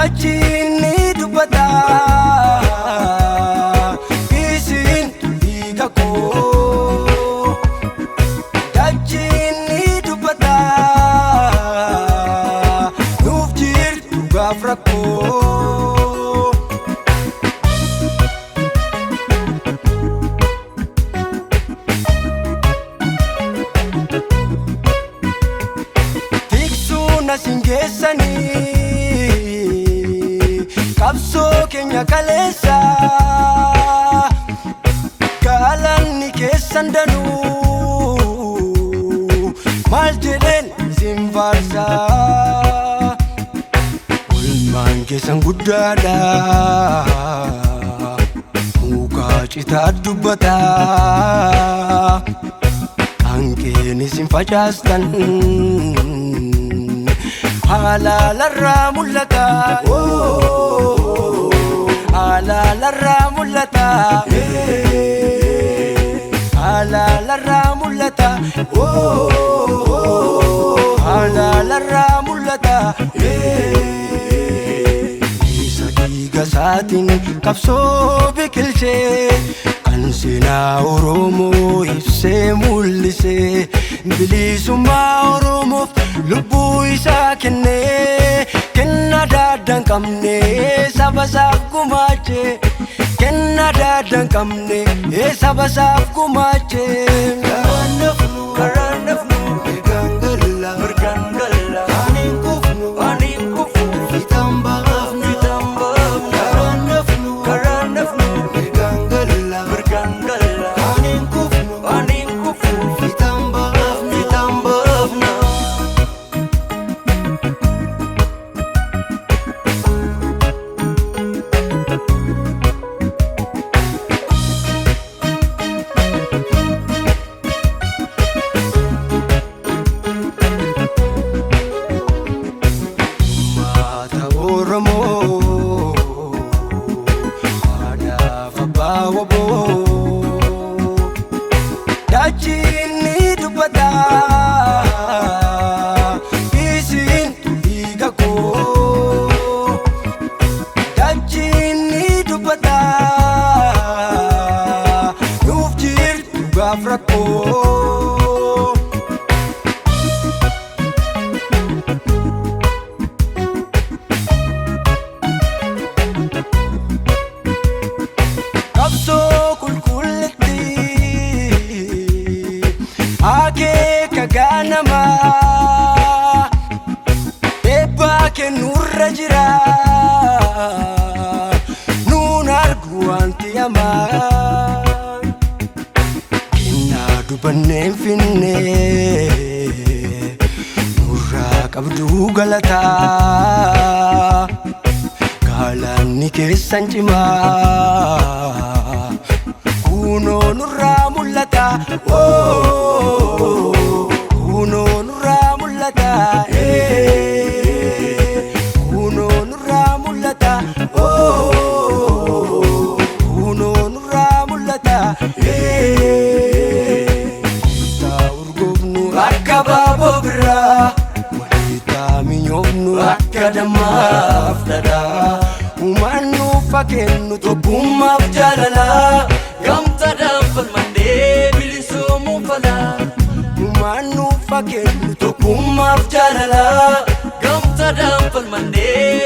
Dachini dubata Isin tuliga ko Dachini dubata Nufjir tugafra ko Tiksu na singesani Kapso kenya kalesa Kalan ni kesandanu Maljeden zimvarsa Ulman kesan gudada Muka cita dubata Angkeni simfajastan Halalarra mulata Halalarra mulata Halalarra mulata Halalarra mulata Isa giga satin kapso bikilche Kansina Oromo ifse mulise Bilisuma Oromo lubu isa kenne Kenna dadan kamne sabasaf kumache Kenna dadan kamne sabasaf kumache Karanafnu karanafnu bergangala bergangala Anin kufnu fitambafnu fitambafnu Karanafnu karanafnu bergangala bergangala Anin kufnu fitambafnu fitambafnu Dachini dubata Isin tuliga ko Dachini dubata Nufjir tugafra ko Kapso kulkulti Ake kaganama Eba ke nurra jira Nun arguanti ama Kina dubanne finne Nurra qabdu galata Kalani kesan cima Kuno nurra mulata Kuno nurra mulata Kuno nurra mulata Kuno nurra mulata Kita urgobnu akka babobra Kita minyobnu akka damaftada Umanu fakennu tokkummaaf jaalala Gamta danfal mandee bilisoomuun fala Umanu fakennu tokkummaaf jaalala Gamta danfal mandee